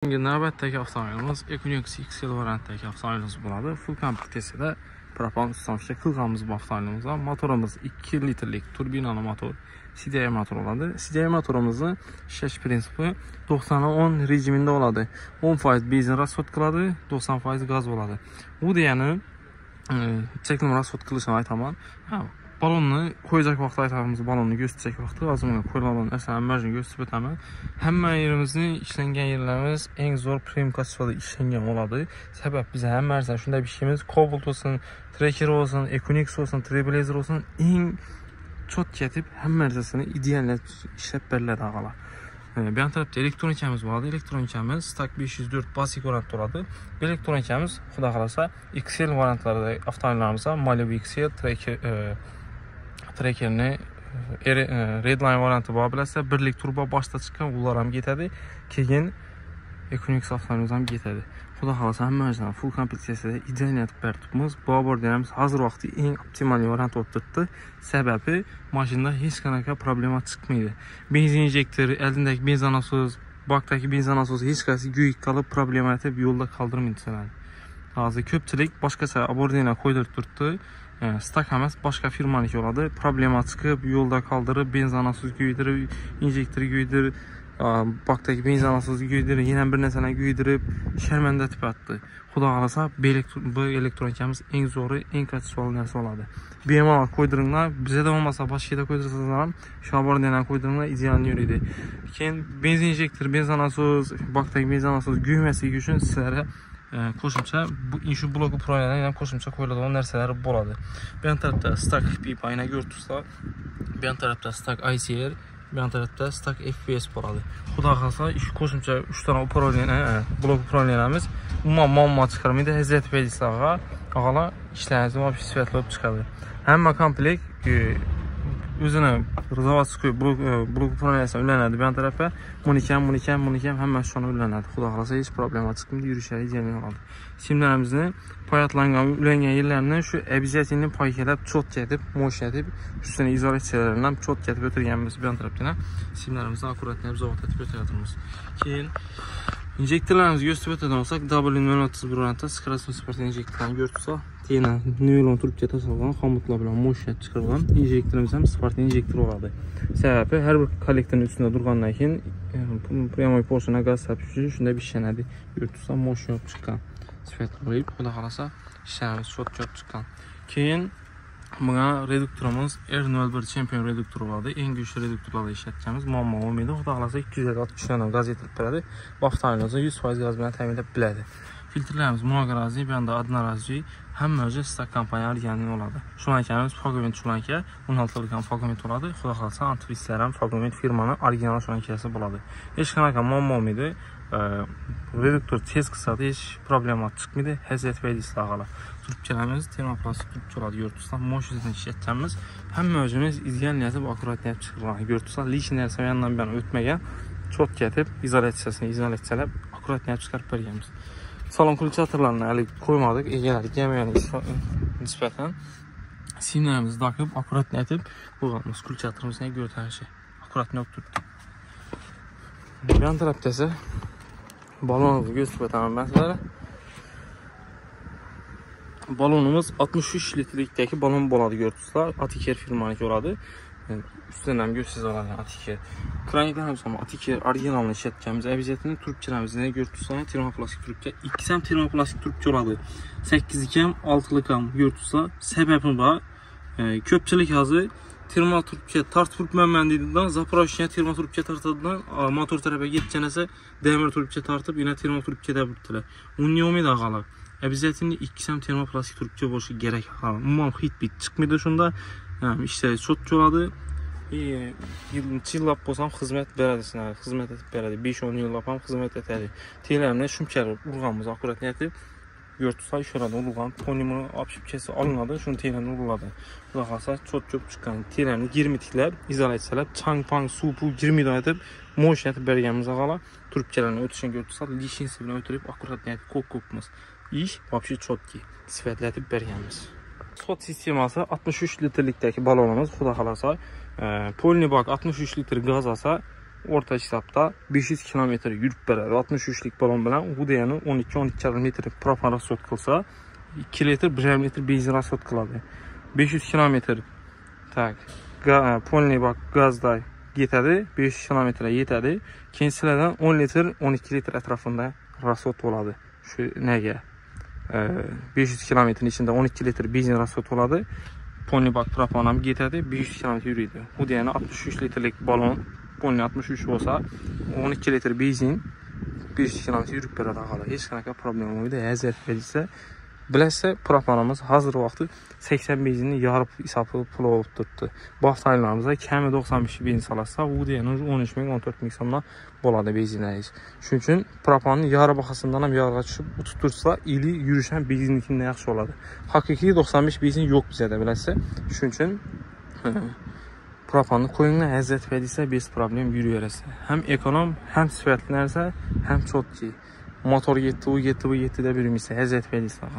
Navbatdagi avtomobilimiz Equinox XL variantdagi avtomobilimiz bo'ladi. Full komplektida propan sistemda qilganmiz bu avtomobilimizda. Motorimiz 2 litrlik turbinali motor, CDI motor bo'ladi. CDI motorimizni ishlash prinsipi 90-10 rejimida bo'ladi. 10% benzin rasxod qiladi, 90% gaz bo'ladi. Bu degani cheklim rasxod qilishini aytaman. Balonni qo'yacak vaqtda aytamiz, balonni göstərecek vaqtda azımına qo'yiladigan narsalarni majni göstərib o'taman. Hamma yerimizni ishlangan yerlarimiz eng zo'r premium kachествоda ishlangan bo'ladi. Sabab biz hamma narsa shunday bir ishimiz, Cobalt olsun, Tracker olsun, Equinox olsun, Trailblazer olsun eng chotga etib hamma narsasini ideallab ishlab beriladi ağalar. Bu tarafda elektronikamiz bo'ladi. Elektronikamiz Stack 504 basic variant bo'ladi. Bu elektronikamiz xudo xolasa XL variantlarda avtomobillarimizda Malibu XL, Tracker'ni Redline varianti bor bilasizlar, birlik turbo boshda chiqqan, ular ham ketadi. Keyin Equinox avtomobilimiz ham ketadi. Xudo xolasa hamma narsa full komplektatsiyada ideal beribmiz. Bu borderamiz hozir vaqti eng optimal variant bo'lib turibdi. Sababi mashinada hech qanaqa problema chiqmaydi. Benzin injektori, oldindagi benzin nasosi, bakdagi benzin nasosi hech qaysi guyik qolib problema etib yo'lda qoldirmaydi sizlarni. Hozir ko'pchilik boshqacha abordiyani qo'ydirib turibdi. Stack emas, boshqa firmaniki bo'ladi. Problema chiqib, yo'lda qoldirib, benzin nasosi kuydirib, injektor kuydirib, bakdagi benzin nasosi kuydirib, yana bir narsalarni kuydirib, sharmanda etib atdi. Xudo xolasa bu elektronikamiz eng zo'ri, eng kachествоli narsa bo'ladi. Bemalol qo'ydiringlar, bizda bo'lmasa boshqa yerda qo'ydirsangiz ham, shu abordiyani qo'ydiringlar, ideal yuradi. Keyin benzin injektor, benzin nasosi, bakdagi benzin nasosi kuymasligi uchun sizlarga qo'shimcha shu blok upravleniyadan ham qo'shimcha qo'yiladigan narsalar bo'ladi. Bu tarafda Stack pipa ayna ko'rtusizlar. Bu tarafda Stack ICR, bu tarafda Stack FPS bo'ladi. Xudo xolasa shu qo'shimcha 3 ta blok upravleniyamiz umuman muammo chiqarmaydi. Hazrat pedislarga ağalar ishlaringiz vobshe svetlob chiqadi. Hamma komplekt o'zini zavodskiy blok upravleniyasiga ulanadi. Bu tarafga munikam hamma shuni ulanadi. Xudo xolasa hech problema chiqmaydi, yurishlari ideal bo'ladi. Simlarimizni poyatlangan, ulangan yerlarni shu обязательно poykalab, chotga etib, mo'shatib, ustini izolyatsiyalarni ham chotga etib o'tirganmiz. Bu tarafdan simlarimizni akkuratni zavod etib o'tiramiz. Keyin injektorlarimizni gösterib o'tadigan bo'lsak, W031 variantda скоростной sport injektorlarni ko'rsa, yana nilon trubka tasarlangan xomutlar bilan mo'shat chiqarilgan injektorimiz ham sport injektor bo'ladi. Sababi har bir kollektorning ustida turgandan keyin прямой porsiya gaz sapishi shunday bir ishlanadi. Yurtsa mo'shat chiqqan. Svet qo'yib, xudo xolasa ishlarimiz chot chiqqan. Keyin bunga reduktorimiz R01 Champion reduktori bo'ladi. Eng kuchli reduktorlarda ishlatganmiz. Muammo bo'lmaydi. Xudo xolasa 260 kuchdan gaz yetib beradi. Bu avtomobilimizni 100% gaz bilan ta'minlab biladi. Filtrlarimiz monogarazli, bu yerda одноразli, hamma o'zi Stack kompaniya olgani bo'ladi. Shulankamiz Fogoment shlanka, 16 lik ham Fogoment bo'ladi. Xudo xolasa antivislar ham Fogoment firmaning original shlankasi bo'ladi. Hech qanaqa muammo bo'lmaydi. Reduktor tez qisadi, hech problema chiqmaydi. Hazrat pedislarga trubkalarimiz termoplastik trubkalar yurtsa, mo'shidan ishlatganmiz. Hamma o'zimiz ideal niyatib akkuratni chiqargan. Yurtsa, lish narsa yandan bilan o'tmagan, chotga etib, izolyatsiyalab akkuratni chiqarib berganmiz. Salon kulchatorlarni hali qo'ymadik, egalariga ham nisbatan simlarimizni taqib, akkuratni etib, qo'yganmiz. Kulchatorimizni ko'tarishi akkuratni olib turibdi. Bu tarafda esa balonimizni gösterib o'taman men sizlarga. Balonimiz 63 litrlikdagi balon bo'ladi, ko'rdingizlar. Atiker firmaniki bo'ladi. Ustidan ham ko'rsangiz oladi Atiker. Kraniklarimiz ham Atiker originalini ishlatganmiz. Обязательно trubkalarimizni ko'rdingizlar, termoplastik trubka. Ikkisi ham termoplastik trubka bo'ladi. 8lik ham, 6lik ham ko'rdingizlar. Sababi bor. Ko'pchilik hozir termotrubka tartib turibman deydidan, zaporojniya termotrubka tartadidan, motor tarafiga ketgan esa demir trubka tartib, yana termotrubkada bo'libdilar. Uni olmaydi ağalar. Обязательно ikkisi ham termoplastik trubka bo'lishi kerak. Umuman hit bit chiqmaydi shunda. Ishlar chot bo'ladi. Yillab bo'lsam xizmat beradi sizlarga, xizmat etib beradi. 5-10 yillab ham xizmat etadi. Telarni shunchalik urganmiz, akkuratni etib yurtsa ishorada urgan, tonimi opshipchasi olinadi, shuni telarni uriladi. Xudo xolasa chot chiqqan telarni girmitiklab, izolyatsiyalab, chang-pang suv girmaydi etib, mo'shatib berganmiz ağalar. Trubkalarni o'tishini ko'rsa, lishinsi bilan o'tirib akkuratni etib ko'p-ko'pmiz. Ish vobshe chotki sifatlatib berganmiz. Sot sistemasi 63 litrlikdagi balonimiz, xudo xolasa, polni bak 63 litr gaz olsa, orta hesabda 500 kilometr yürüb bərədi. 63'lik balon bilən Hudayanı 12-12 litr propan rasot qılsa 2 litr 1,5 litr benzin rasot qıladı. 500 kilometr tak polni bak qazda yetədi, 500 kilometrə yetədi. İkincisilərdən 10 litr 12 litr ətrafında rasot oladı. Şu nəyə? 500 kilometrin içində 12 litr benzin rasot oladı. Polni bak propanam yetədi, 500 kilometr yürüydü. Hudayanı 63 litrlik balon Polni 63 olsa 12 litr benzin 500 kilometr yürüb bərədi ağala. Heç qanaka problem olmaydı. Əziyyət verirsə, biləsə propanımız hazır vaxtı 80 benzinini yarıb hesabı pul olub tutdu. Bu avtomobillərimizə kəmi 95 benzin salarsa, Hudayanın 13.000-14.000 somla boladı benzinləyiz. Çünki propanın yarı baxasından hem yarığa düşüb tutursa, ili yürüşən benzinlikindən yaxşı oladı. Hakiki 95 benzin yox bizə də biləsə. Çünki propanı koyunla əziyyət verirsə, biz problem yürüyərəsə. Həm ekonom, həm sifətlərsə, həm çox ki, motor 7 də bir ümisə əziyyət verirsə.